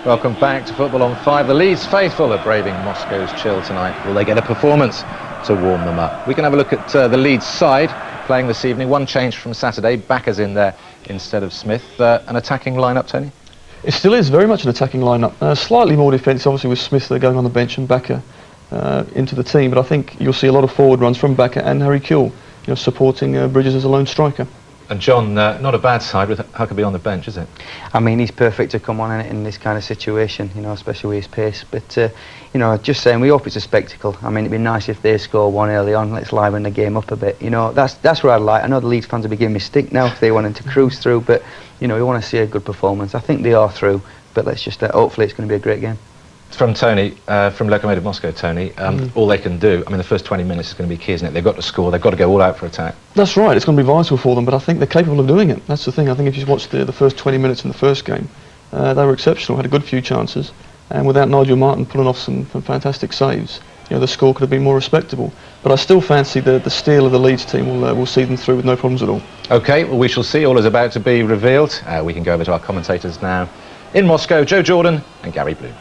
Welcome back to Football on 5. The Leeds faithful are braving Moscow's chill tonight. Will they get a performance to warm them up? We can have a look at the Leeds side playing this evening. One change from Saturday. Backer's in there instead of Smith. An attacking lineup, Tony? It still is very much an attacking lineup. Slightly more defensive, obviously, with Smith going on the bench and Backer into the team. But I think you'll see a lot of forward runs from Backer and Harry Kewell, supporting Bridges as a lone striker. And John, not a bad side with Huckabee on the bench, is it? I mean, he's perfect to come on in this kind of situation, especially with his pace. But, just saying, we hope it's a spectacle. I mean, it'd be nice if they score one early on. Let's liven the game up a bit. That's what I'd like. I know the Leeds fans will be giving me stick now if they wanted to cruise through, but, we want to see a good performance. I think they are through, but let's just, hopefully it's going to be a great game. From Tony, from Lokomotiv Moscow, Tony, all they can do, I mean, the first 20 minutes is going to be key, isn't it? They've got to score, they've got to go all out for attack. That's right, it's going to be vital for them, but I think they're capable of doing it. That's the thing. I think if you watch the first 20 minutes in the first game, they were exceptional, had a good few chances, and without Nigel Martin pulling off some fantastic saves, the score could have been more respectable. But I still fancy the steel of the Leeds team will see them through with no problems at all. OK, well, we shall see. All is about to be revealed. We can go over to our commentators now. In Moscow, Joe Jordan and Gary Bloom.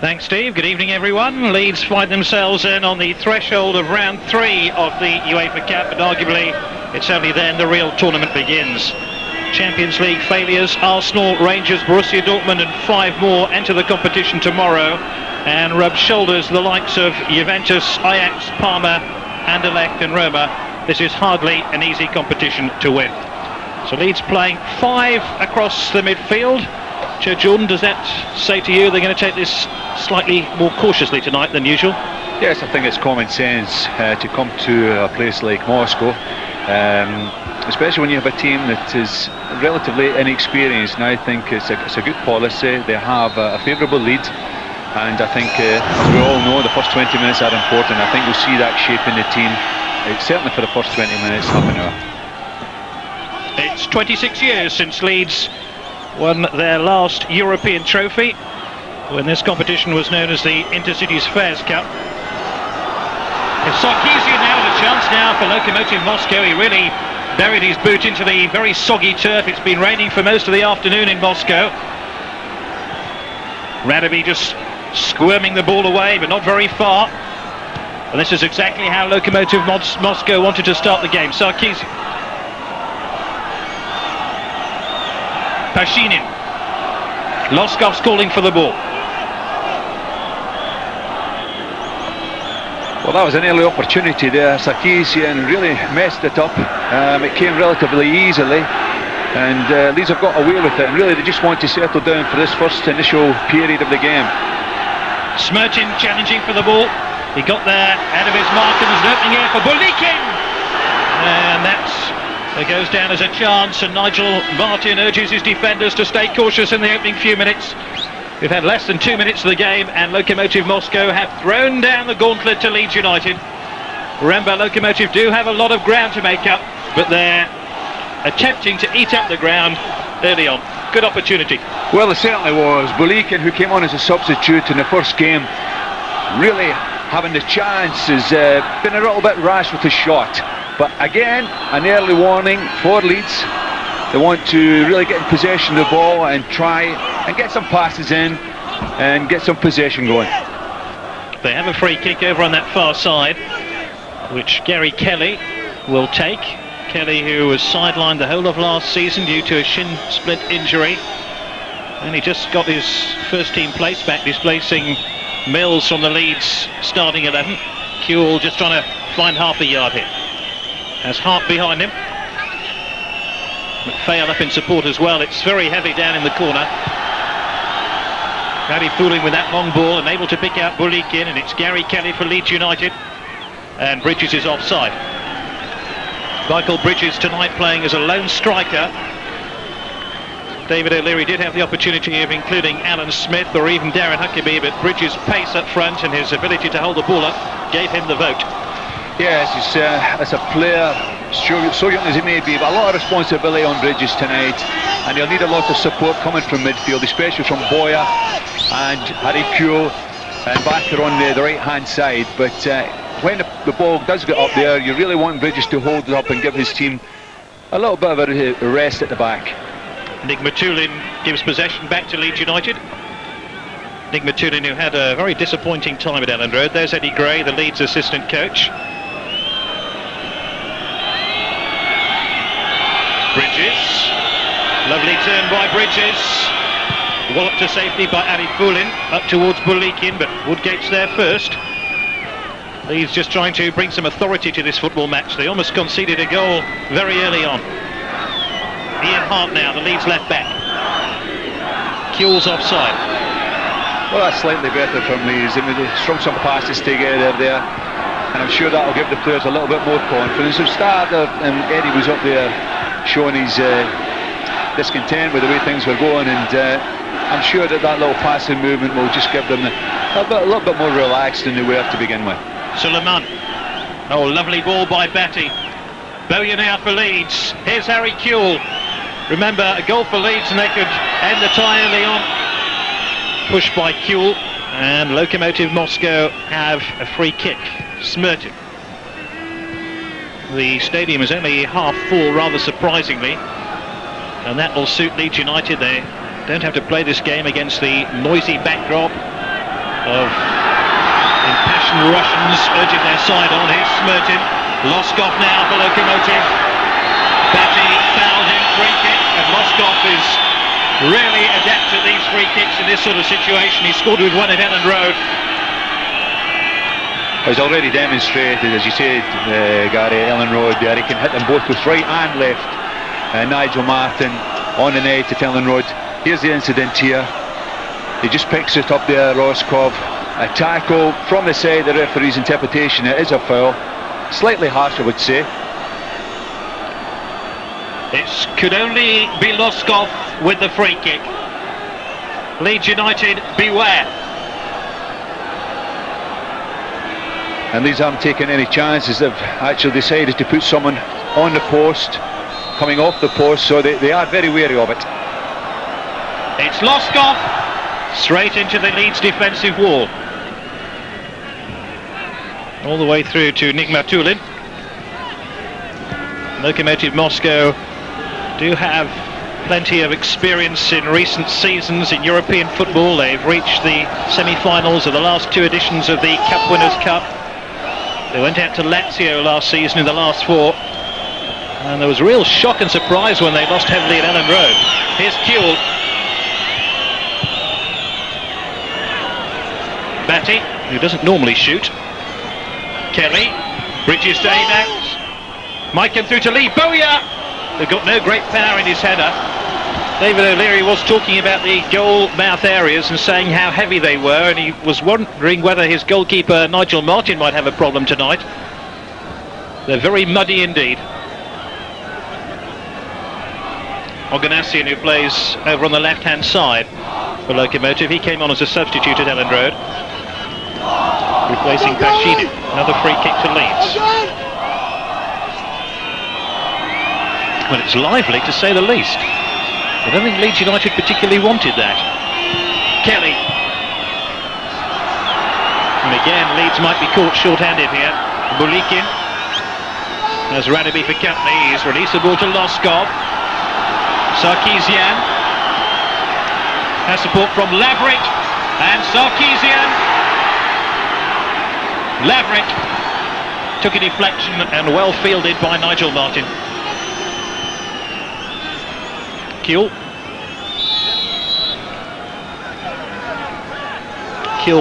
Thanks, Steve. Good evening, everyone. Leeds find themselves in on the threshold of round 3 of the UEFA Cup, and arguably it's only then the real tournament begins. Champions League failures, Arsenal, Rangers, Borussia Dortmund and 5 more enter the competition tomorrow and rub shoulders the likes of Juventus, Ajax, Parma, Anderlecht and Roma. This is hardly an easy competition to win. So Leeds playing 5 across the midfield. Joe Jordan, does that say to you they're going to take this slightly more cautiously tonight than usual? Yes, I think it's common sense to come to a place like Moscow, especially when you have a team that is relatively inexperienced. And I think it's a good policy. They have a favourable lead, and I think, as we all know, the first 20 minutes are important. I think we'll see that shaping the team, certainly for the first 20 minutes, half an hour. It's 26 years since Leeds won their last European trophy, when this competition was known as the Intercities Fairs Cup. Sarkisian now with a chance now for Lokomotiv Moscow. He really buried his boot into the very soggy turf. It's been raining for most of the afternoon in Moscow. Radaby just squirming the ball away, but not very far. And this is exactly how Lokomotiv Moscow wanted to start the game. Sarkisian. Pashinin. Loskov's calling for the ball. Well, that was an early opportunity there. Sarkisian really messed it up. It came relatively easily, and Leeds have got away with it, and really they just want to settle down for this first initial period of the game. Smertin challenging for the ball. He got there out of his mark, and there's an opening here for Bulikin, and that goes down as a chance, and Nigel Martin urges his defenders to stay cautious in the opening few minutes. We've had less than 2 minutes of the game, and Lokomotiv Moscow have thrown down the gauntlet to Leeds United. Remember, Lokomotiv do have a lot of ground to make up, but they're attempting to eat up the ground early on. Good opportunity. Well, it certainly was. Bulikin, who came on as a substitute in the first game, really having the chance, has been a little bit rash with his shot. But again, an early warning for Leeds. They want to really get in possession of the ball and try and get some passes in and get some possession going. They have a free kick over on that far side, which Gary Kelly will take. Kelly, who was sidelined the whole of last season due to a shin splint injury, and he just got his first team place back, displacing Mills from the Leeds starting 11. Kewell just trying to find half a yard here. Has Hart behind him. McPhail up in support as well. It's very heavy down in the corner. Paddy fooling with that long ball and able to pick out Bulikin, and it's Gary Kelly for Leeds United, and Bridges is offside. Michael Bridges tonight playing as a lone striker. David O'Leary did have the opportunity of including Alan Smith or even Darren Huckabee, but Bridges' pace up front and his ability to hold the ball up gave him the vote. Yes, he's, as a player, so young as he may be, but a lot of responsibility on Bridges tonight, and he'll need a lot of support coming from midfield, especially from Boya and Harry Kewell and Backer on the right-hand side. But when the ball does get up there, you really want Bridges to hold it up and give his team a little bit of a rest at the back. Nick Matulin gives possession back to Leeds United. Nick Matulin, who had a very disappointing time at Elland Road. There's Eddie Gray, the Leeds assistant coach. Bridges. Lovely turn by Bridges. Wallop to safety by Ali Foulin. Up towards Bulikin, but Woodgate's there first. Leeds just trying to bring some authority to this football match. They almost conceded a goal very early on. Ian Hart now, the Leeds left back. Kewell's offside. Well, that's slightly better from Leeds. I mean, they strung some passes together there, and I'm sure that'll give the players a little bit more confidence. We've started, and Eddie was up there showing his discontent with the way things were going, and I'm sure that little passing movement will just give them a little bit more relaxed than they were to begin with. Suleiman. Oh, lovely ball by Batty. Bowyer now for Leeds. Here's Harry Kewell. Remember, a goal for Leeds and they could end the tie early on. Pushed by Kewell, and Lokomotiv Moscow have a free kick. Smertin. The stadium is only half full, rather surprisingly, and that will suit Leeds United. They don't have to play this game against the noisy backdrop of impassioned Russians urging their side on. Here's Smertin. Loskov now for Lokomotiv. Batty fouled him, free kick, and Loskov is really adept at these free kicks in this sort of situation. He scored with one at Elland Road. He's already demonstrated, as you said, Gary, Elland Road there. He can hit them both with right and left. Nigel Martin on the net at Elland Road. Here's the incident here. He just picks it up there, Roskov. A tackle from the side, the referee's interpretation, it is a foul. Slightly harsh, I would say. It could only be Loskov with the free kick. Leeds United, beware. And Leeds haven't taken any chances. They've actually decided to put someone on the post, coming off the post, so they are very wary of it. It's Loskov, straight into the Leeds defensive wall. All the way through to Nick Matulin. Lokomotiv Moscow do have plenty of experience in recent seasons in European football. They've reached the semi-finals of the last two editions of the Cup Winners' Cup. They went out to Lazio last season in the last four, and there was a real shock and surprise when they lost heavily at Elland Road. Here's Kewell. Batty, who doesn't normally shoot. Kelly, Bridges to aim out. Maiken through to Lee. Bowyer! They've got no great power in his header. David O'Leary was talking about the goal mouth areas and saying how heavy they were, and he was wondering whether his goalkeeper Nigel Martin might have a problem tonight. They're very muddy indeed. Oganessian, who plays over on the left hand side for Lokomotiv, he came on as a substitute at Elland Road, replacing Bashidi. Another free kick to Leeds. Well, it's lively to say the least. I don't think Leeds United particularly wanted that. Kelly. And again, Leeds might be caught short-handed here. Bulikin has Radaby for company. He's released the ball to Loskov. Sarkisian has support from Lavrik, and Sarkisian. Lavrik took a deflection and well fielded by Nigel Martin. Kewell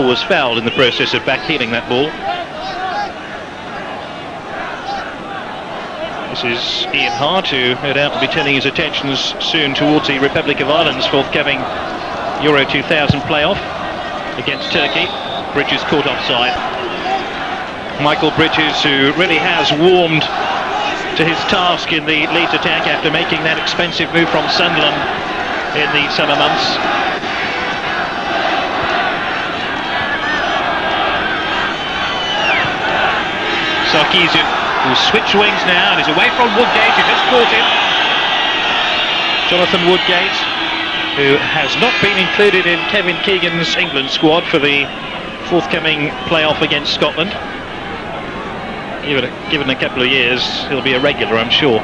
was fouled in the process of backheeling that ball. This is Ian Hart, who no doubt will be turning his attentions soon towards the Republic of Ireland's forthcoming Euro 2000 playoff against Turkey. Bridges caught offside. Michael Bridges, who really has warmed to his task in the Leeds attack after making that expensive move from Sunderland in the summer months. Sarkisian will switch wings now and is away from Woodgate, who just caught him. Jonathan Woodgate, who has not been included in Kevin Keegan's England squad for the forthcoming playoff against Scotland. Given a couple of years, he'll be a regular, I'm sure.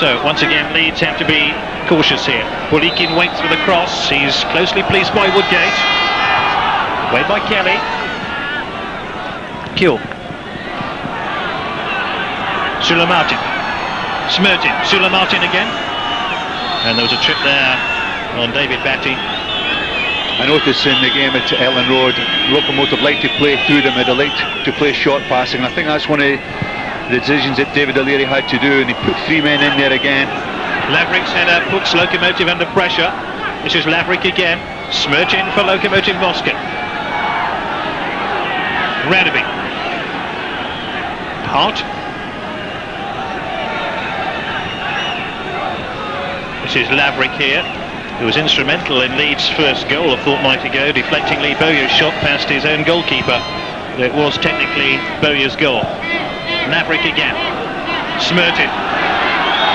So once again, Leeds have to be cautious here. Bulikin waits for the cross. He's closely policed by Woodgate. Played by Kelly. Kill. Sulamartin. Smertin. Sulamartin again. And there was a trip there on David Batty. I noticed in the game at Ellen Road, Locomotive like to play through them, they like to play short passing, and I think that's one of the decisions that David O'Leary had to do, and he put 3 men in there again. Laverick's header puts Locomotive under pressure. This is Laverick again. Smertin for Locomotive Moscow. Radaby. Hart. This is Laverick here, who was instrumental in Leeds' first goal a fortnight ago, deflecting Lee Bowyer's shot past his own goalkeeper. It was technically Bowyer's goal. Laverick again. Smertin.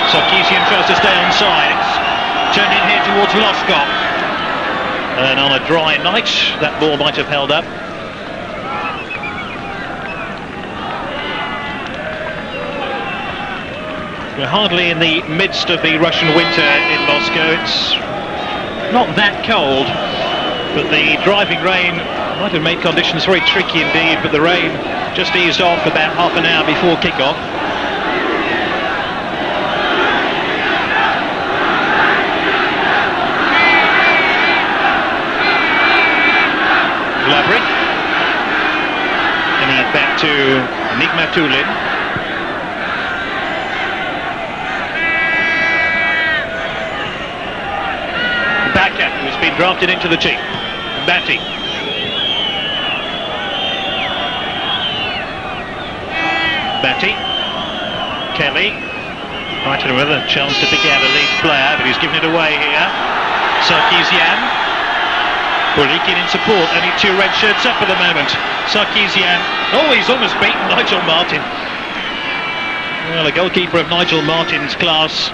Sarkisian tries to stay onside. It's turned in here towards Loskov. And on a dry night, that ball might have held up. We're hardly in the midst of the Russian winter in Moscow. It's not that cold, but the driving rain might have made conditions very tricky indeed, but the rain just eased off about half an hour before kick-off. Laverick. And he's back to Nigmatulin. Backer, who's been drafted into the team. Batty. Batty. Kelly. Right, another chance to pick out a Leeds player, but he's given it away here. Sarkisian. Bulikin in support, only 2 red shirts up at the moment. Sarkisian. Oh, he's almost beaten Nigel Martin. Well, a goalkeeper of Nigel Martin's class,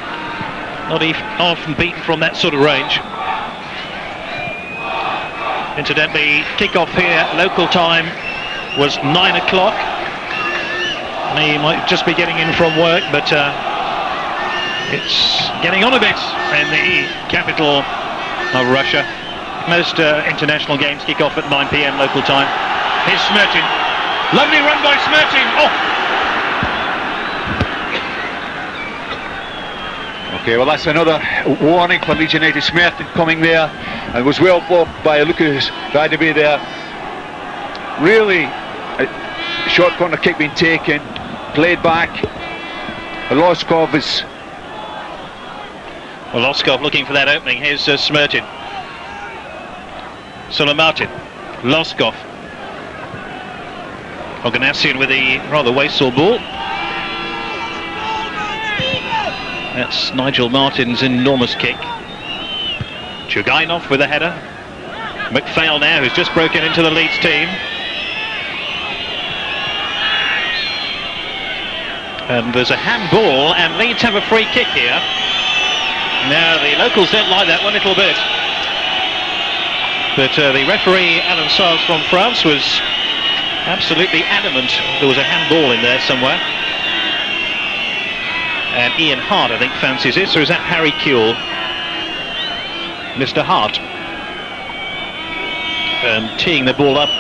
not even often beaten from that sort of range. Incidentally, kick-off here, local time, was 9 o'clock. He might just be getting in from work, but it's getting on a bit in the capital of Russia. Most international games kick off at 9 p.m. local time. Here's Smertin. Lovely run by Smertin. Oh! Okay, well that's another warning for Leeds United. Smertin coming there and was well blocked by Lucas Radaby there. Really, a short corner kick being taken, played back. Loskov is... Well, Loskov looking for that opening. Here's Smertin. Sulamartin. Loskov. Oganessian with the rather wasteful ball. That's Nigel Martin's enormous kick. Chugainov with a header. McPhail now, who's just broken into the Leeds team. And there's a handball, and Leeds have a free kick here. Now, the locals don't like that one little bit. But the referee, Alan Sars from France, was absolutely adamant there was a handball in there somewhere. And Ian Hart, I think, fancies it. So is that Harry Kewell? Mr. Hart. Teeing the ball up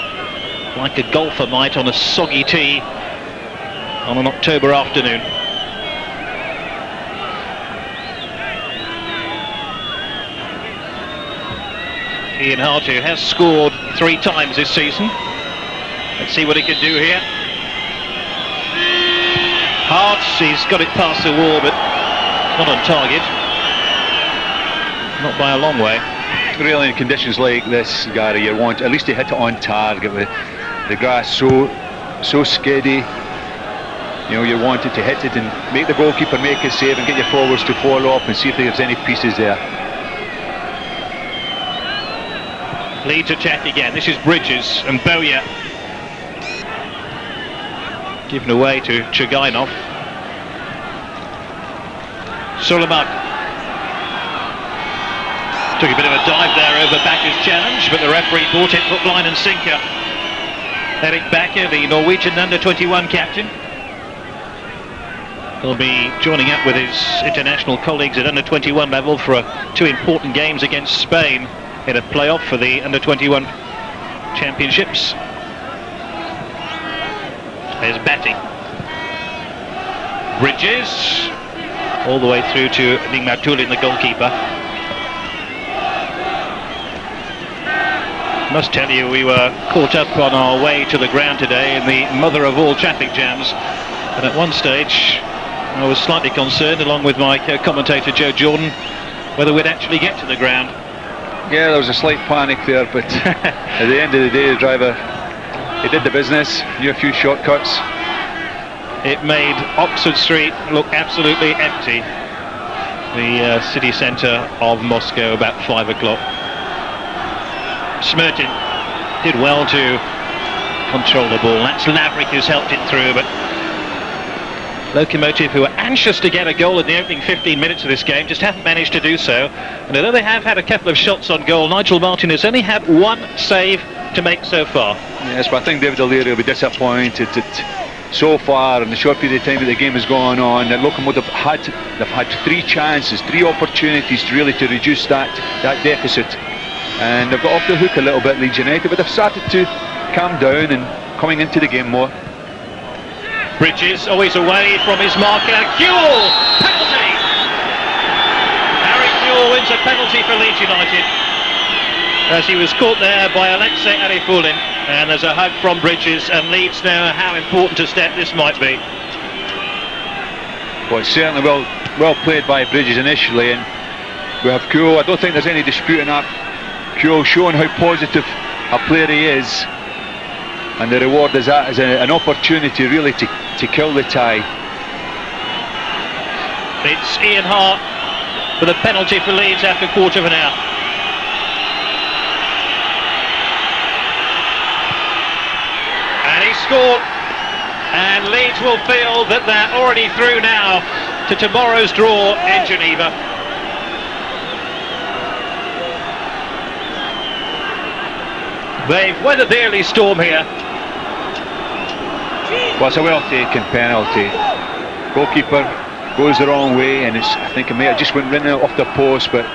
like a golfer might on a soggy tee on an October afternoon. Ian Hart, who has scored 3 times this season. Let's see what he can do here. Hart, he's got it past the wall, but not on target. Not by a long way. Really, in conditions like this, Gary, you want at least to hit it on target with the grass so skiddy. You know, you wanted to hit it and make the goalkeeper make a save and get your forwards to follow up and see if there's any pieces there. Leeds attack again. This is Bridges and Bowyer. Given away to Chugainov. Suleiman. Took a bit of a dive there over Backer's challenge, but the referee bought it hook, line and sinker. Eric Backer, the Norwegian under-21 captain. He'll be joining up with his international colleagues at under-21 level for two important games against Spain in a playoff for the under-21 championships. There's Batty. Bridges, all the way through to Ningmatulin, the goalkeeper. Must tell you, we were caught up on our way to the ground today in the mother of all traffic jams. And at one stage, I was slightly concerned, along with my commentator Joe Jordan, whether we'd actually get to the ground. Yeah, there was a slight panic there, but at the end of the day, the driver, he did the business, knew a few shortcuts. It made Oxford Street look absolutely empty, the city centre of Moscow, about 5 o'clock. Smertin did well to control the ball. That's Laverick who's helped it through, but Lokomotiv, who are anxious to get a goal in the opening 15 minutes of this game, just haven't managed to do so. And although they have had a couple of shots on goal, Nigel Martin has only had one save to make so far. Yes, but I think David O'Leary will be disappointed that so far in the short period of time that the game has gone on, that Lokomotiv they've had 3 chances, 3 opportunities to really reduce that deficit, and they've got off the hook a little bit, Leeds United, but they've started to calm down and coming into the game more. Bridges always away from his marker. Kewell, penalty. Harry Kewell wins a penalty for Leeds United as he was caught there by Alexei Arifulin. And there's a hug from Bridges, and Leeds know how important a step this might be. Well, it's certainly well played by Bridges initially, and we have Kewell. I don't think there's any disputing that. Kewell showing how positive a player he is, and the reward is that as an opportunity really to kill the tie. It's Ian Hart with a penalty for Leeds after a quarter of an hour. And he scored, and Leeds will feel that they're already through now to tomorrow's draw in Geneva. They've weathered the early storm here. Well, it's a well-taken penalty. Goalkeeper goes the wrong way, and I think it may have just went running out off the post, but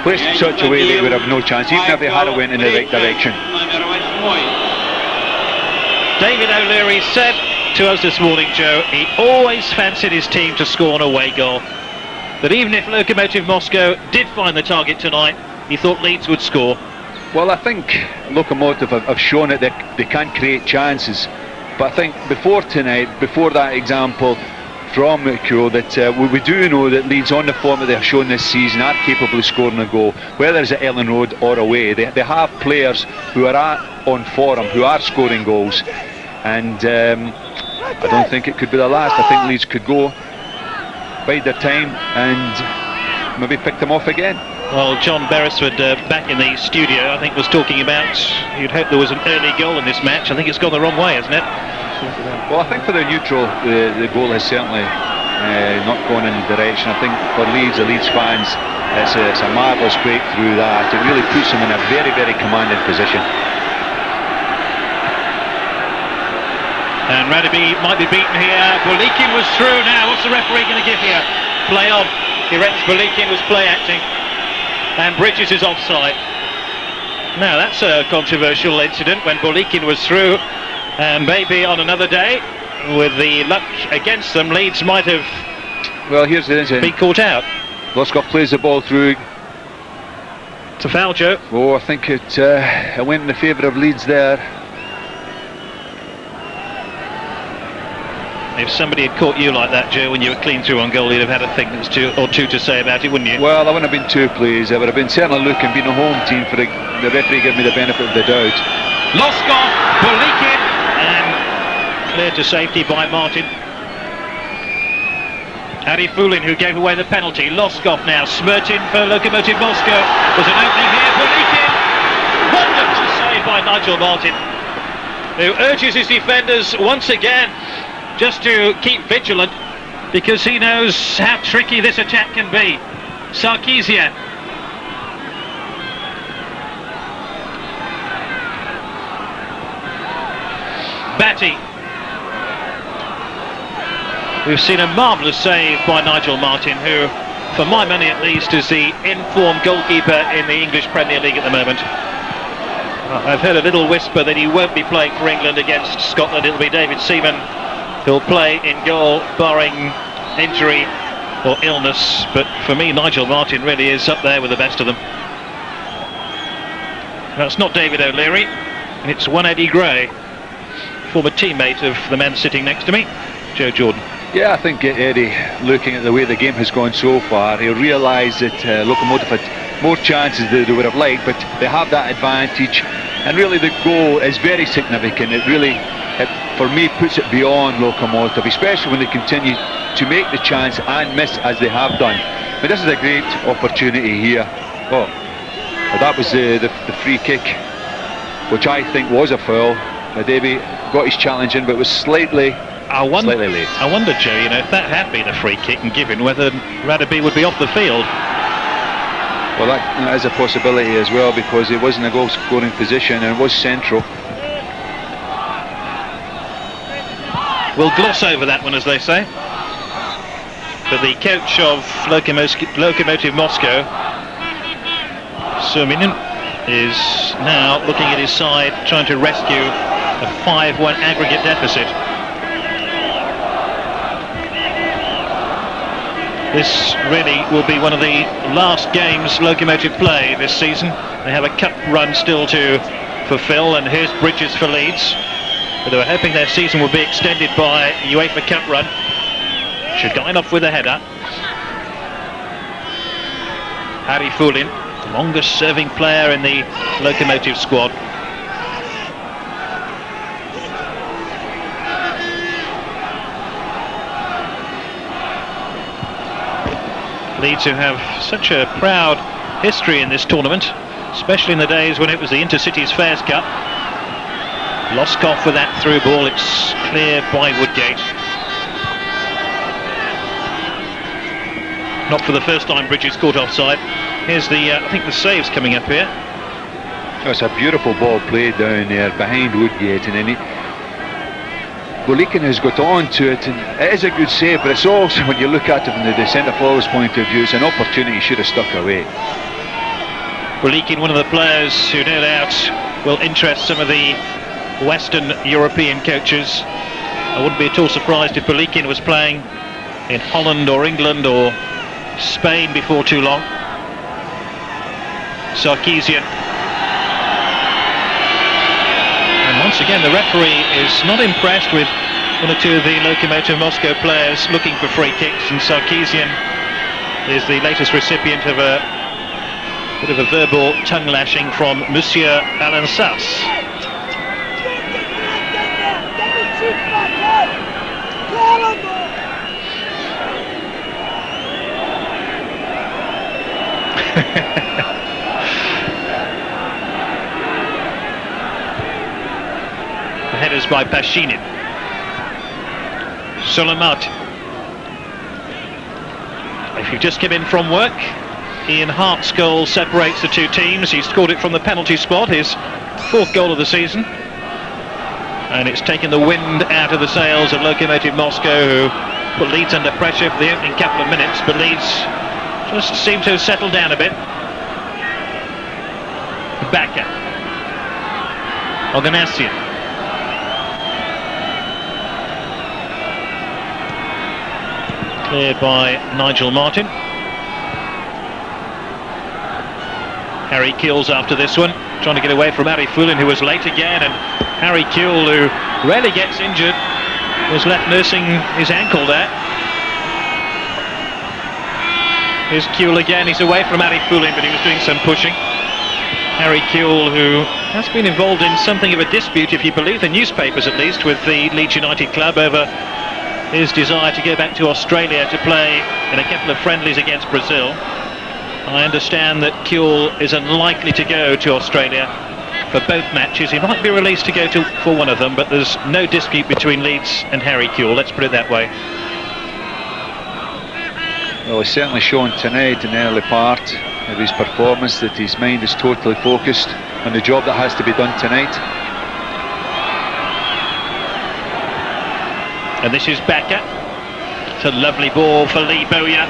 placed in such a way they would have no chance, even if they had went in the right direction. David O'Leary said to us this morning, Joe, he always fancied his team to score an away goal. But even if Lokomotiv Moscow did find the target tonight, he thought Leeds would score. Well, I think Lokomotiv have shown that they can create chances. But I think before tonight, before that example from Kewell, that we do know that Leeds, on the form that they have shown this season, are capable of scoring a goal, whether it's at Ellen Road or away. They have players who are on form, who are scoring goals, and I don't think it could be the last. I think Leeds could go, bide their time, and maybe pick them off again. Well, John Beresford back in the studio, I think, was talking about you'd hope there was an early goal in this match. I think it's gone the wrong way, hasn't it? Well, I think for the neutral, the goal has certainly not gone in the direction. I think for Leeds, the Leeds fans, it's a marvellous breakthrough that. It really puts them in a very, very commanding position. And Radaby might be beaten here. Bolikin was through now. What's the referee going to give here? Play on. He reckons Bolikin was play acting. And Bridges is offside. Now that's a controversial incident when Bolikin was through, and maybe on another day, with the luck against them, Leeds might have here's the incident. been caught out. Loskov plays the ball through. It's a foul, Joe. Oh, I think it went in the favour of Leeds there. If somebody had caught you like that, Joe, when you were clean through on goal, you'd have had a thing that's or two to say about it, wouldn't you? Well, I wouldn't have been too pleased. I would have been certainly looking, being a home team, for the referee giving me the benefit of the doubt. Loskov, Bolikin, and cleared to safety by Martin. Arifulin, who gave away the penalty. Loskov now, Smertin for Lokomotiv Moscow. There's an opening here, Bolikin. Wonderful save by Nigel Martin, who urges his defenders once again just to keep vigilant, because he knows how tricky this attack can be. Sarkisian. Batty. We've seen a marvellous save by Nigel Martin, who, for my money at least, is the in-form goalkeeper in the English Premier League at the moment. I've heard a little whisper that he won't be playing for England against Scotland. It'll be David Seaman who'll play in goal, barring injury or illness. But for me, Nigel Martin really is up there with the best of them. That's not David O'Leary, and it's one Eddie Gray, former teammate of the man sitting next to me, Joe Jordan. Yeah, I think Eddie, looking at the way the game has gone so far, he'll realise that Locomotive had more chances than they would have liked, but they have that advantage, and really the goal is very significant. It really, for me, puts it beyond Locomotive, especially when they continue to make the chance and miss as they have done. But this is a great opportunity here. Oh, that was the free kick, which I think was a foul. Davey got his challenge in, but was slightly late. I wonder, Joe, you know, if that had been a free kick and given, whether Radaby would be off the field. Well, that is a possibility as well, because it was in a goal-scoring position and it was central. We'll gloss over that one, as they say. But the coach of Lokomotiv Moscow, Surminin, is now looking at his side, trying to rescue a 5-1 aggregate deficit. This really will be one of the last games Lokomotiv play this season. They have a cup run still to fulfil, and here's Bridges for Leeds. But they were hoping their season would be extended by a UEFA Cup run. Should dine off with a header. Harry Foulin, the longest serving player in the Lokomotiv squad. Leeds, who have such a proud history in this tournament, especially in the days when it was the Intercities Fairs Cup. Loskov with that through ball, it's clear by Woodgate. Not for the first time Bridges caught offside. Here's the, I think the save's coming up here. Oh, it's a beautiful ball played down there behind Woodgate, and then Bolikin has got on to it, and it is a good save, but it's also, when you look at it from the centre-forward's point of view, it's an opportunity he should have stuck away. Bolikin, one of the players who no doubt will interest some of the Western European coaches. I wouldn't be at all surprised if Bolikin was playing in Holland or England or Spain before too long. Sarkisian. And once again the referee is not impressed with one or two of the Lokomotiv Moscow players looking for free kicks, and Sarkisian is the latest recipient of a bit of a verbal tongue lashing from Monsieur Alansas. The headers by Pashinin. Solomat. If you've just come in from work, Ian Hart's goal separates the two teams. He scored it from the penalty spot, his 4th goal of the season. And it's taken the wind out of the sails of Lokomotiv Moscow, who put Leeds under pressure for the opening couple of minutes, but Leeds just seem to have settled down a bit. Baka. Oganessian. Cleared by Nigel Martin. Harry Kewell's after this one, trying to get away from Harry Foulin, who was late again, and Harry Kewell, who rarely gets injured, was left nursing his ankle there. Here's Kewell again, he's away from Harry Foulin, but he was doing some pushing. Harry Kewell, who has been involved in something of a dispute, if you believe the newspapers at least, with the Leeds United club over his desire to go back to Australia to play in a couple of friendlies against Brazil. I understand that Kewell is unlikely to go to Australia for both matches. He might be released to go for one of them, but there's no dispute between Leeds and Harry Kewell, let's put it that way. Well, he's certainly shown tonight in the early part of his performance that his mind is totally focused on the job that has to be done tonight. And this is Baka. It's a lovely ball for Lee Bowyer.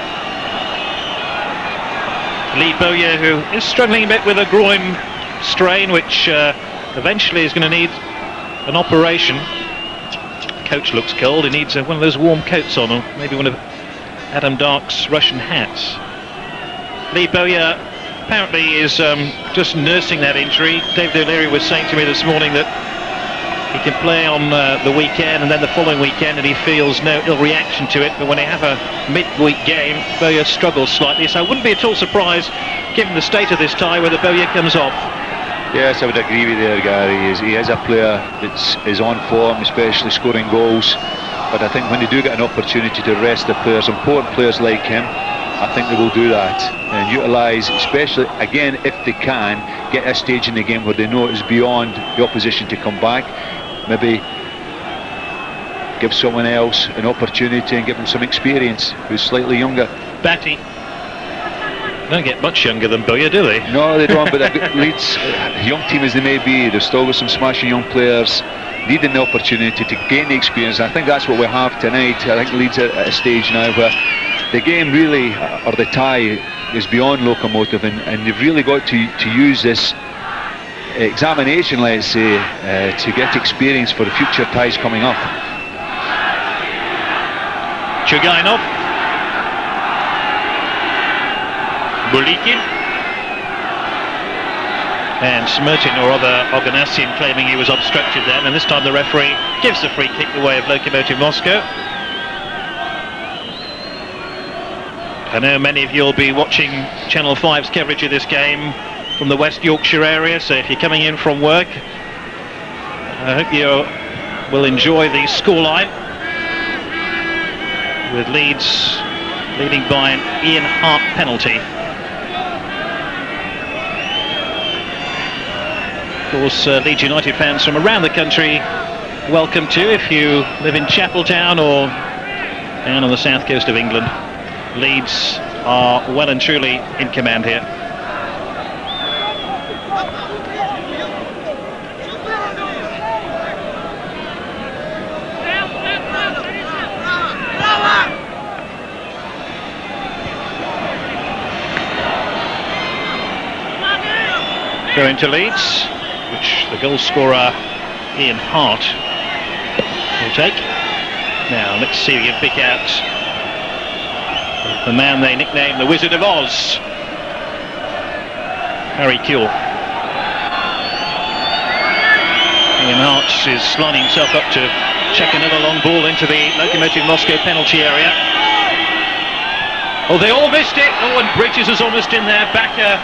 Lee Bowyer, who is struggling a bit with a groin strain, which eventually is going to need an operation. Coach looks cold. He needs one of those warm coats on, or maybe one of Adam Dark's Russian hats. Lee Bowyer apparently is just nursing that injury. David O'Leary was saying to me this morning that he can play on the weekend and then the following weekend, and he feels no ill reaction to it. But when they have a midweek game, Bowyer struggles slightly. So I wouldn't be at all surprised, given the state of this tie, whether Bowyer comes off. Yes, I would agree with you there, Gary. He is a player that is on form, especially scoring goals. But I think when they do get an opportunity to rest the players, important players like him, I think they will do that and utilise, especially again if they can, get a stage in the game where they know it's beyond the opposition to come back. Maybe give someone else an opportunity and give them some experience who's slightly younger. Batty don't get much younger than Bowyer, do they? No, they don't, but Leeds, young team as they may be, they've still got some smashing young players needing the opportunity to gain the experience. I think that's what we have tonight. I think Leeds are at a stage now where the game really, or the tie, is beyond locomotive, and you've really got to use this examination, let's say, to get experience for the future ties coming up. Chugainov, Bulikin, and Smirtin, or other Oganessian, claiming he was obstructed then, and this time the referee gives the free kick the way of Lokomotiv Moscow. I know many of you will be watching Channel 5's coverage of this game from the West Yorkshire area, so if you're coming in from work, I hope you will enjoy the scoreline, with Leeds leading by an Ian Hart penalty. Of course, Leeds United fans from around the country, welcome too if you live in Chapeltown or down on the south coast of England. Leeds are well and truly in command here. Going to Leeds, which the goal scorer Ian Hart will take. Now let's see if we can pick out the man they nicknamed the Wizard of Oz, Harry Kewell. Ian Hart is lining himself up to check another long ball into the Lokomotiv Moscow penalty area. Oh, they all missed it. Oh, and Bridges is almost in there. Backer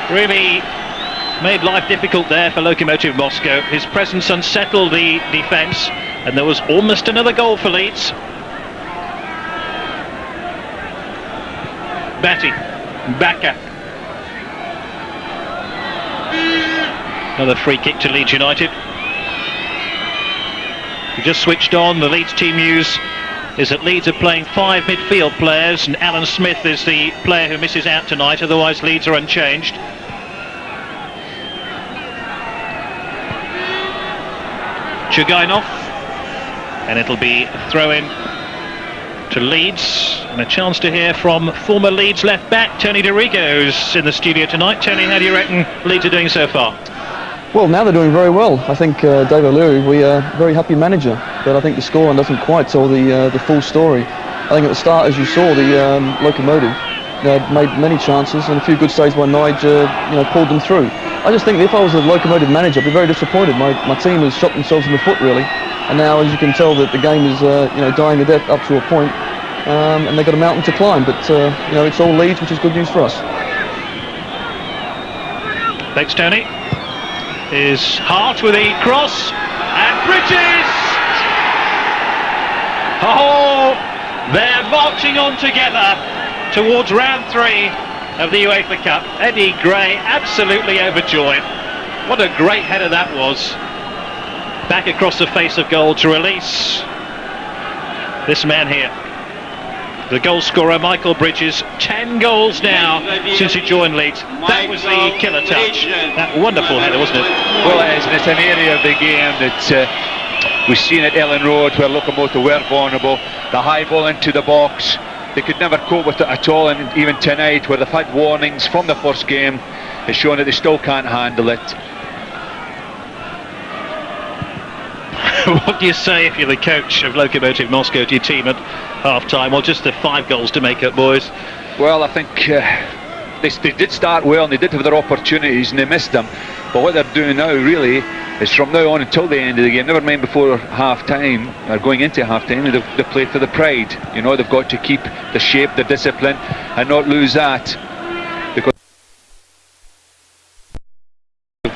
really made life difficult there for Lokomotiv Moscow. His presence unsettled the defence, and there was almost another goal for Leeds. Batty, Backer. Another free kick to Leeds United. We just switched on. The Leeds team news is that Leeds are playing 5 midfield players, and Alan Smith is the player who misses out tonight. Otherwise, Leeds are unchanged. Chugainov, and it'll be a throw-in to Leeds, and a chance to hear from former Leeds left back Tony DeRico, who's in the studio tonight. Tony, how do you reckon Leeds are doing so far? Well, now they're doing very well. I think Dave O'Leary, we are a very happy manager, but I think the scoreline doesn't quite tell the full story. I think at the start, as you saw, the Lokomotiv made many chances, and a few good saves by Nigel, pulled them through. I just think if I was a Lokomotiv manager, I'd be very disappointed. My team has shot themselves in the foot, really, and now, as you can tell, that the game is dying to death up to a point, and they've got a mountain to climb. But it's all Leeds, which is good news for us. Thanks, Tony. Is Hart with a cross, and Bridges! Oh, they're marching on together towards round 3 of the UEFA Cup. Eddie Gray absolutely overjoyed. What a great header that was. Back across the face of goal to release this man here, the goal scorer Michael Bridges. 10 goals now since he joined Leeds. That was the killer touch. That wonderful header, wasn't it? Well, it is, and it's an area of the game that We've seen at Ellen Road where Locomotive were vulnerable. The high ball into the box, they could never cope with it at all, and even tonight where they've had warnings from the first game, it's shown that they still can't handle it. What do you say if you're the coach of Lokomotiv Moscow to your team at half-time? Well, just the 5 goals to make up, boys. Well, I think they did start well and they did have their opportunities and they missed them. But what they're doing now really is from now on until the end of the game, never mind before half-time, or going into half-time, they've played for the pride. You know, they've got to keep the shape, the discipline, and not lose that. Because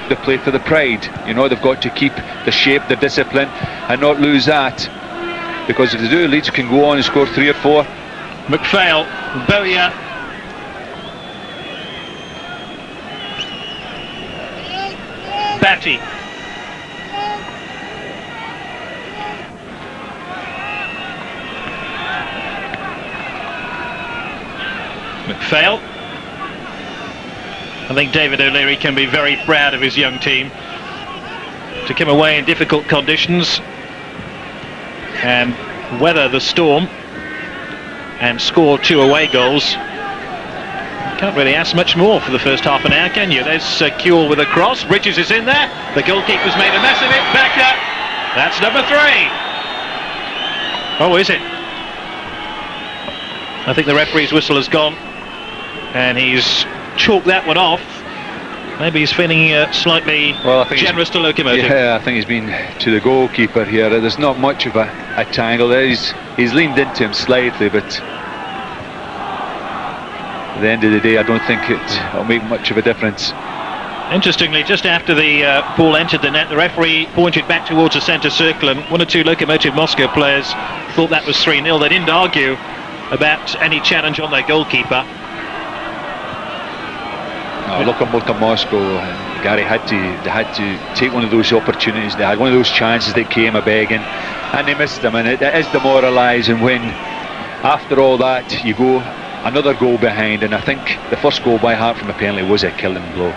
they play for the pride. You know, they've got to keep the shape, the discipline, and not lose that. Because if they do, Leeds can go on and score 3 or 4. McPhail, Bowyer. Batty. McPhail. I think David O'Leary can be very proud of his young team to come away in difficult conditions and weather the storm and score 2 away goals. Can't really ask much more for the first half an hour, can you? There's Kuehl with a cross. Bridges is in there. The goalkeeper's made a mess of it. Becker. That's number 3. Oh, is it? I think the referee's whistle has gone, and he's chalked that one off. Maybe he's feeling slightly generous to Lokomotiv. Yeah, I think he's been to the goalkeeper here. There's not much of a tangle there. He's leaned into him slightly, but at the end of the day, I don't think it'll make much of a difference. Interestingly, just after the ball entered the net, the referee pointed back towards the centre circle, and 1 or 2 Lokomotiv Moscow players thought that was 3-0. They didn't argue about any challenge on their goalkeeper. No, Lokomotiv Moscow, Gary, they had to take one of those opportunities. They had one of those chances that came a begging, and they missed them, and it is demoralising when after all that you go another goal behind. And I think the first goal by Hart from a penalty was a killing blow.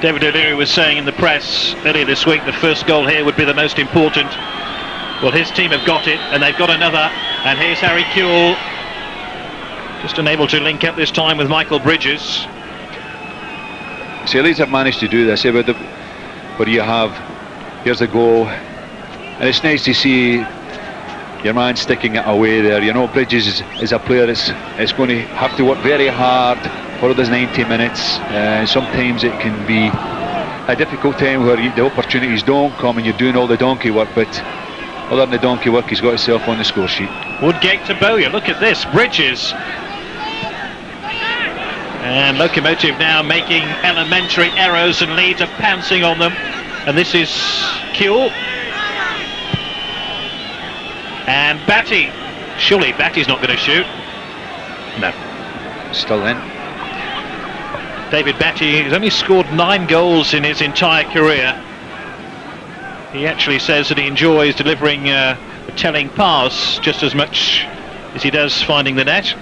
David O'Leary was saying in the press earlier this week the first goal here would be the most important. Well, his team have got it, and they've got another, and here's Harry Kuehl, just unable to link up this time with Michael Bridges. See, Leeds have managed to do this, where you have, here's the goal, and it's nice to see your man sticking it away there. You know, Bridges is a player that's going to have to work very hard for those 90 minutes. Sometimes it can be a difficult time where the opportunities don't come and you're doing all the donkey work, but other than the donkey work, he's got himself on the score sheet. Woodgate to Bowyer, look at this, Bridges. And Lokomotiv now making elementary errors, and Leeds are pouncing on them. And this is Kuehl. And Batty. Surely Batty's not going to shoot. No. Still in. David Batty has only scored 9 goals in his entire career. He actually says that he enjoys delivering a telling pass just as much as he does finding the net.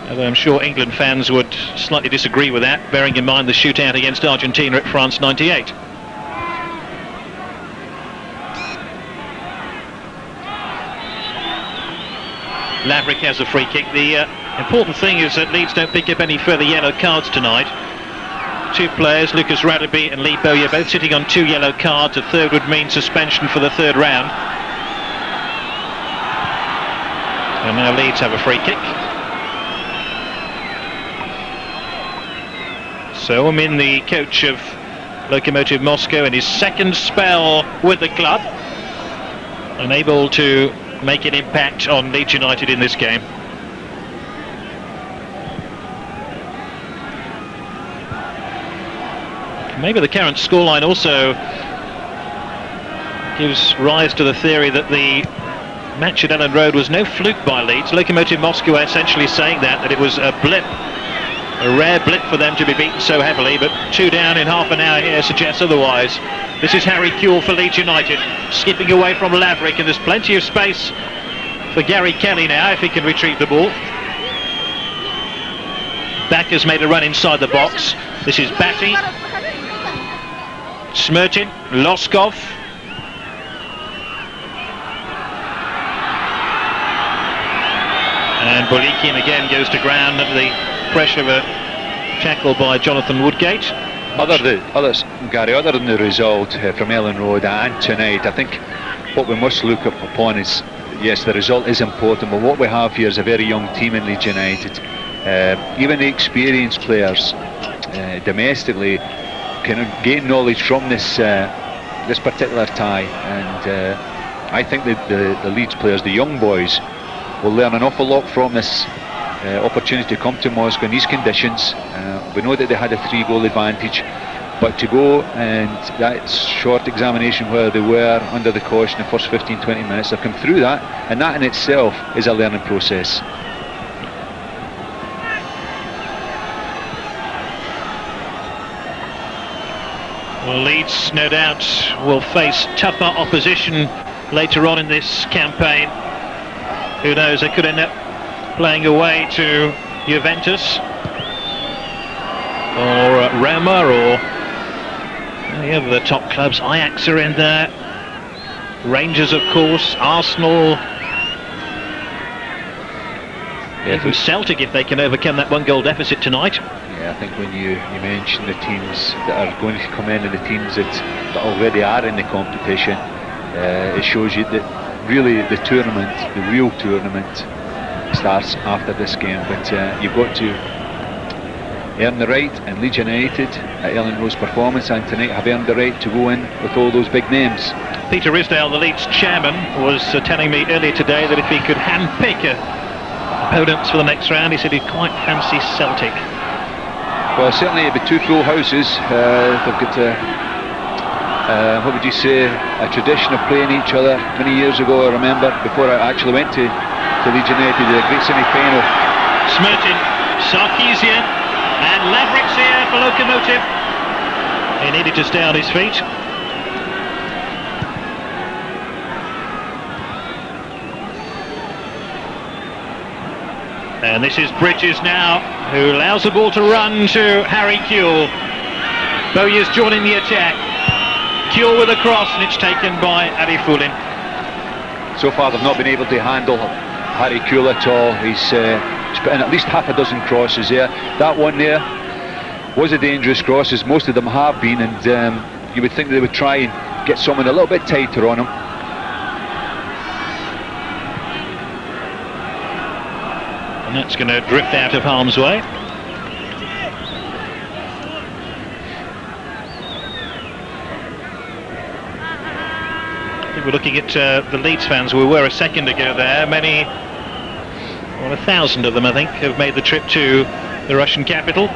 Although I'm sure England fans would slightly disagree with that, bearing in mind the shootout against Argentina at France 98. Laverick has a free kick. The important thing is that Leeds don't pick up any further yellow cards tonight. 2 players, Lucas Radaby and Lee Bowyer, both sitting on 2 yellow cards. A third would mean suspension for the 3rd round. And now Leeds have a free kick. So Omin, the coach of Lokomotiv Moscow, in his 2nd spell with the club, unable to make an impact on Leeds United in this game. Maybe the current scoreline also gives rise to the theory that the match at Ellen Road was no fluke by Leeds. Lokomotiv Moscow essentially saying that it was a blip. A rare blip for them to be beaten so heavily, but 2 down in half an hour here suggests otherwise. This is Harry Kuehl for Leeds United, skipping away from Laverick, and there's plenty of space for Gary Kelly now if he can retrieve the ball. Backer's made a run inside the box. This is Batty, Smirtin, Loskov. And Bolikin again goes to ground under the pressure of a tackle by Jonathan Woodgate. Other than the result from Ellen Road and tonight, I think what we must look upon is, yes, the result is important, but what we have here is a very young team in Leeds United. Even the experienced players domestically can gain knowledge from this particular tie, and I think that the Leeds players, the young boys, will learn an awful lot from this opportunity to come to Moscow in these conditions. We know that they had a 3-goal advantage, but to go and that short examination where they were under the caution the first 15-20 minutes, they've come through that, and that in itself is a learning process. Well, Leeds no doubt will face tougher opposition later on in this campaign. Who knows, they could end up playing away to Juventus or Roma or any of the top clubs. Ajax are in there, Rangers of course, Arsenal, even Celtic if they can overcome that 1-goal deficit tonight. Yeah, I think when you mention the teams that are going to come in and the teams that already are in the competition, it shows you that really the tournament, the real tournament, starts after this game. But you've got to earn the right, and Leeds United, at Ellen Road's performance and tonight, have earned the right to go in with all those big names. Peter Risdale, the Leeds chairman, was telling me earlier today that if he could hand-pick opponents for the next round, he said he'd quite fancy Celtic. Well, certainly it'd be 2 full houses. They've got what would you say, a tradition of playing each other. Many years ago, I remember, before I actually went to Leeds United, a great semi-final. Smirtin, Sarkisian, and Lavrick's here for Lokomotiv. He needed to stay on his feet. And this is Bridges now, who allows the ball to run to Harry Kewell. Bowyer's joining the attack. Kewell with a cross, and it's taken by Adi Fulin. So far they've not been able to handle Harry Kewell at all. He's put in at least half a dozen crosses there. That one there was a dangerous cross, as most of them have been, and you would think they would try and get someone a little bit tighter on him. And that's going to drift out of harm's way. I think we're looking at the Leeds fans we were a second ago there. Many, well, 1,000 of them I think have made the trip to the Russian capital.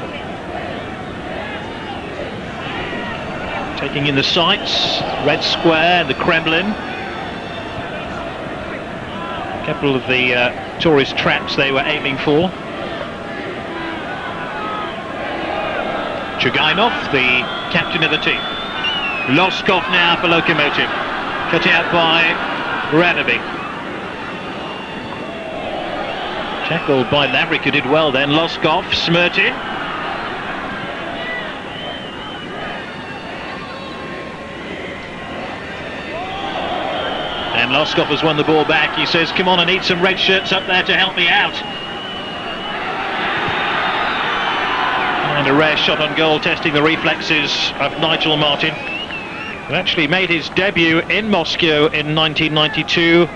Taking in the sights, Red Square, the Kremlin. A couple of the tourist traps they were aiming for. Chugainov, the captain of the team. Loskov now for Lokomotiv. Cut out by Ranovic. Tackled by Lavrick, who did well then. Loskov, Smirtin. And Loskov has won the ball back. He says, come on, I need some red shirts up there to help me out. And a rare shot on goal, testing the reflexes of Nigel Martin, who actually made his debut in Moscow in 1992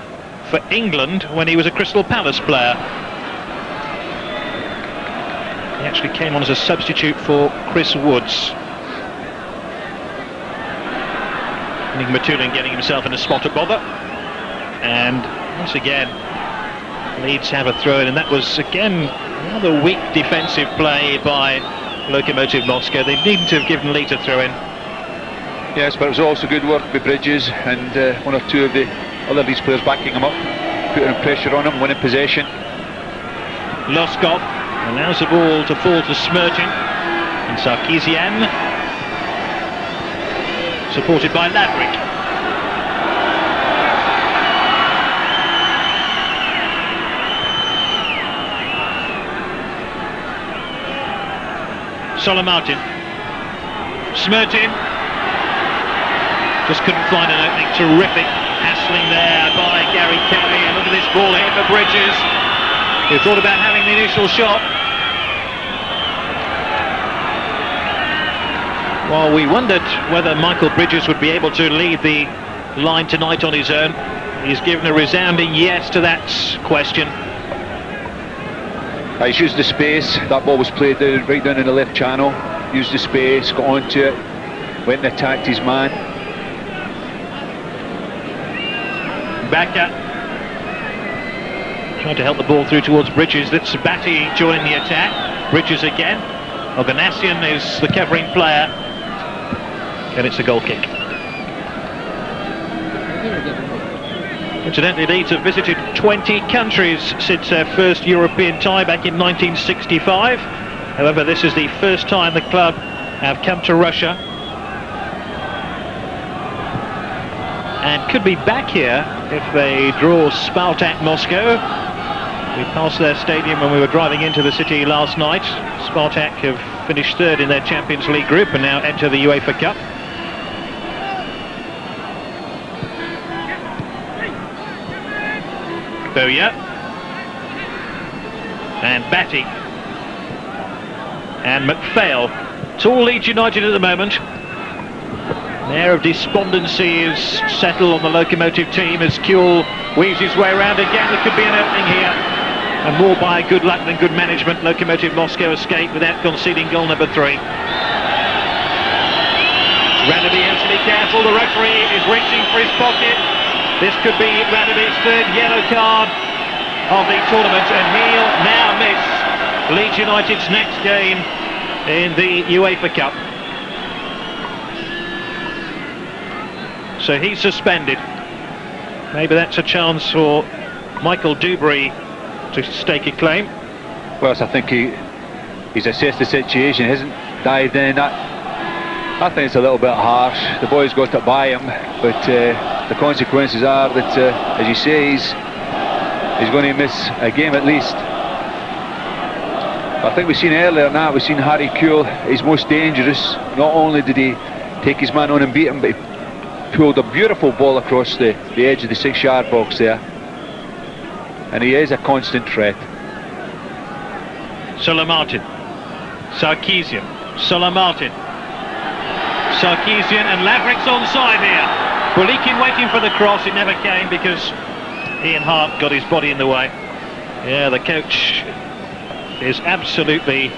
for England when he was a Crystal Palace player. He actually came on as a substitute for Chris Woods. Nick Matulin getting himself in a spot at bother. And once again, Leeds have a throw in, and that was again another weak defensive play by Lokomotiv Moscow. They needn't to have given Leeds a throw in. Yes, but it was also good work by Bridges and 1 or 2 of the other Leeds players backing him up, putting pressure on him, winning possession. Loskov allows the ball to fall to Smirtin, and Sarkisian, supported by Lavrick. Solomartin, Smirtin, just couldn't find an opening. Terrific hassling there by Gary Kelly, and look at this ball here for Bridges. who thought about having the initial shot. Well, we wondered whether Michael Bridges would be able to lead the line tonight on his own. He's given a resounding yes to that question. He's used the space. That ball was played down, right down in the left channel. Used the space, got onto it, went and attacked his man. Backer trying to help the ball through towards Bridges. That's Batty joining the attack. Bridges again. Oganessian is the covering player. And it's a goal kick. Incidentally, Leeds have visited 20 countries since their first European tie back in 1965. However, this is the first time the club have come to Russia. And could be back here if they draw Spartak Moscow. We passed their stadium when we were driving into the city last night. Spartak have finished third in their Champions League group and now enter the UEFA Cup. Boya and Batty and McPhail. It's all Leeds United at the moment. An air of despondency is settled on the locomotive team as Kuhl weaves his way around again. There could be an opening here, and more by good luck than good management. Lokomotiv Moscow escaped without conceding goal number 3. Radaby has to be careful. The referee is reaching for his pocket. This could be Radaby's third yellow card of the tournament, and he'll now miss Leeds United's next game in the UEFA Cup. So he's suspended. Maybe that's a chance for Michael Dubry to stake a claim. Well, I think he's assessed the situation, he hasn't dived in. I think it's a little bit harsh. The boys got it by him, but the consequences are that, as you say, he's going to miss a game at least. I think we've seen earlier than that, we've seen Harry Kuhl, he's most dangerous. Not only did he take his man on and beat him, but he pulled a beautiful ball across the edge of the 6-yard box there. And he is a constant threat. Martin, Sarkisian, Martin, Sarkisian, and Lavrick's onside here. Bulikin waiting for the cross, it never came because Ian Hart got his body in the way. Yeah, the coach is absolutely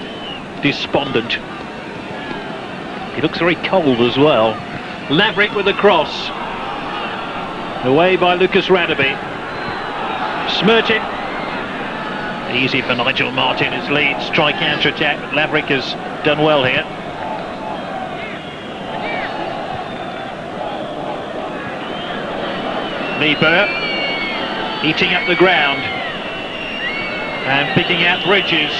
despondent. He looks very cold as well. Lavrick with the cross. Away by Lucas Radaby. Smirtin. Easy for Nigel Martin as Leeds try counter-attack, but Lavrick has done well here. Lieber eating up the ground and picking out Bridges.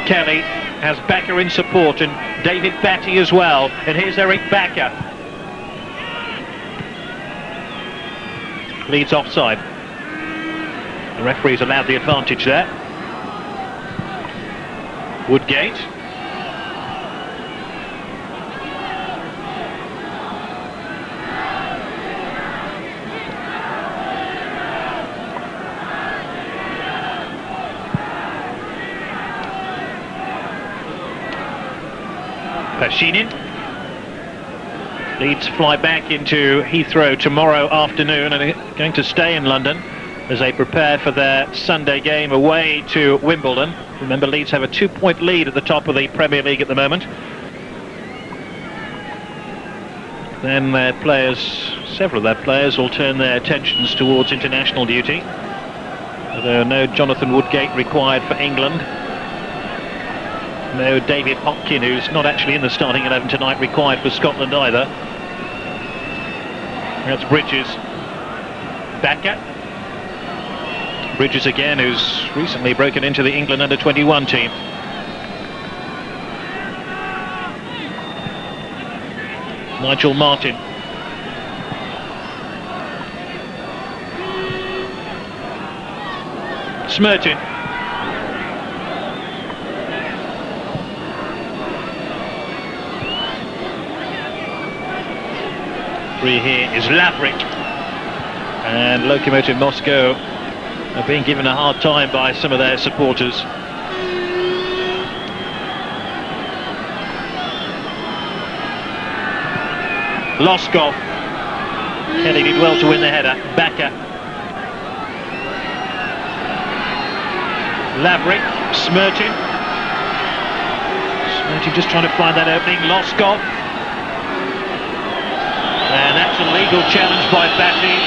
Kelly has Backer in support and David Batty as well, and here's Eric Backer. Leeds offside. The referee's allowed the advantage there. Woodgate. Pashinin. Leeds fly back into Heathrow tomorrow afternoon and are going to stay in London as they prepare for their Sunday game away to Wimbledon. Remember, Leeds have a 2-point lead at the top of the Premier League at the moment. Then their players, several of their players, will turn their attentions towards international duty. Although no Jonathan Woodgate required for England. No David Hopkin, who's not actually in the starting 11 tonight, required for Scotland either. That's Bridges. Backer. Bridges again, who's recently broken into the England under-21 team. Nigel Martin. Smirtin. Free here is Lavrick. And Lokomotiv Moscow are being given a hard time by some of their supporters. Loskov. Kelly did well to win the header. Backer. Lavrik. Smertin. Smertin just trying to find that opening. Loskov. And that's a legal challenge by Batty.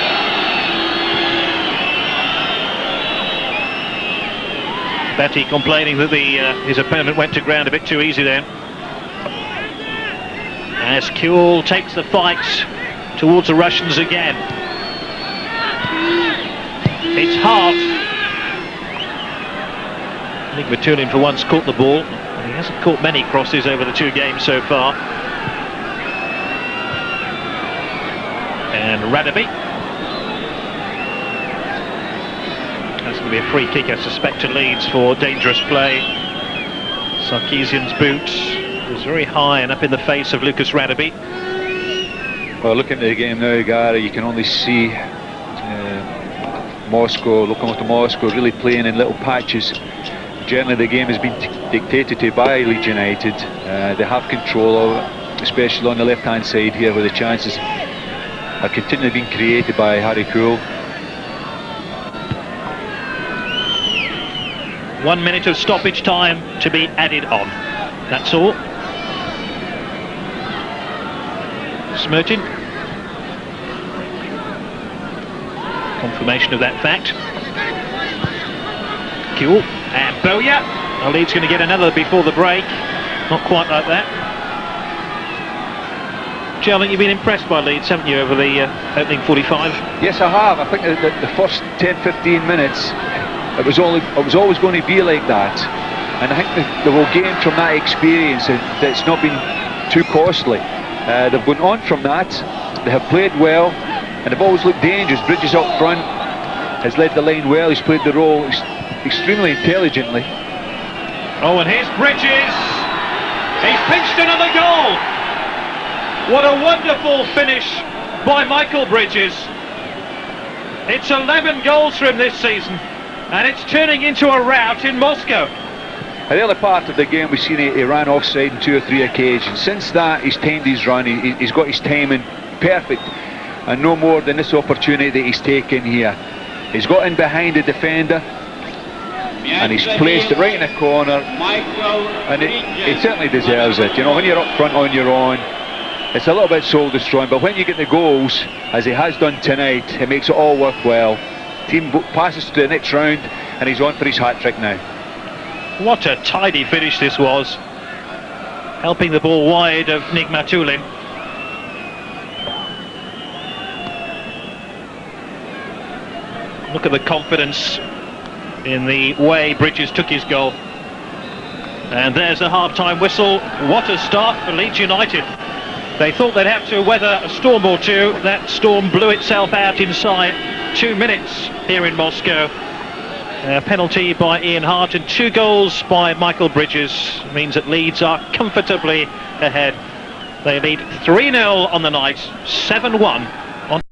Batty complaining that his opponent went to ground a bit too easy there. As Kuhl takes the fight towards the Russians again. It's Hart. I think Matulin for once caught the ball. He hasn't caught many crosses over the 2 games so far. And Radaby. That's going to be a free kick, I suspect, to Leeds for dangerous play. Sarkisian's boot was very high and up in the face of Lucas Radaby. Well, looking at the game now, Gary, you can only see Lokomotiv Moscow really playing in little patches. Generally the game has been dictated to by Leeds United. They have control of it, especially on the left hand side here, where the chances are continually being created by Harry Kuhl. 1 minute of stoppage time to be added on. That's all. Smertin. Confirmation of that fact. Kuhl and Boya. Now Leeds going to get another before the break. Not quite like that. Gerald, you've been impressed by Leeds, haven't you, over the opening 45? Yes, I have. I think that the first 10-15 minutes, it was always going to be like that. And I think they will gain from that experience, that it's not been too costly. They've gone on from that, they have played well, and they've always looked dangerous. Bridges up front has led the line well, he's played the role extremely intelligently. Oh, and here's Bridges! He's pinched another goal! What a wonderful finish by Michael Bridges. It's 11 goals for him this season, and it's turning into a rout in Moscow. At the other part of the game, we've seen he ran offside on 2 or 3 occasions. Since that, he's timed his run, he's got his timing perfect, and no more than this opportunity that he's taken here. He's got in behind the defender, and he's placed it right in the corner, and he certainly deserves it. You know, when you're up front on your own, it's a little bit soul destroying, but when you get the goals, as he has done tonight, it makes it all worthwhile. Team passes to the next round, and he's on for his hat-trick now. What a tidy finish this was, helping the ball wide of Nigmatulin. Look at the confidence in the way Bridges took his goal. And there's a half-time whistle. What a start for Leeds United. They thought they'd have to weather a storm or two. That storm blew itself out inside 2 minutes here in Moscow. A penalty by Ian Hart and 2 goals by Michael Bridges means that Leeds are comfortably ahead. They lead 3-0 on the night, 7-1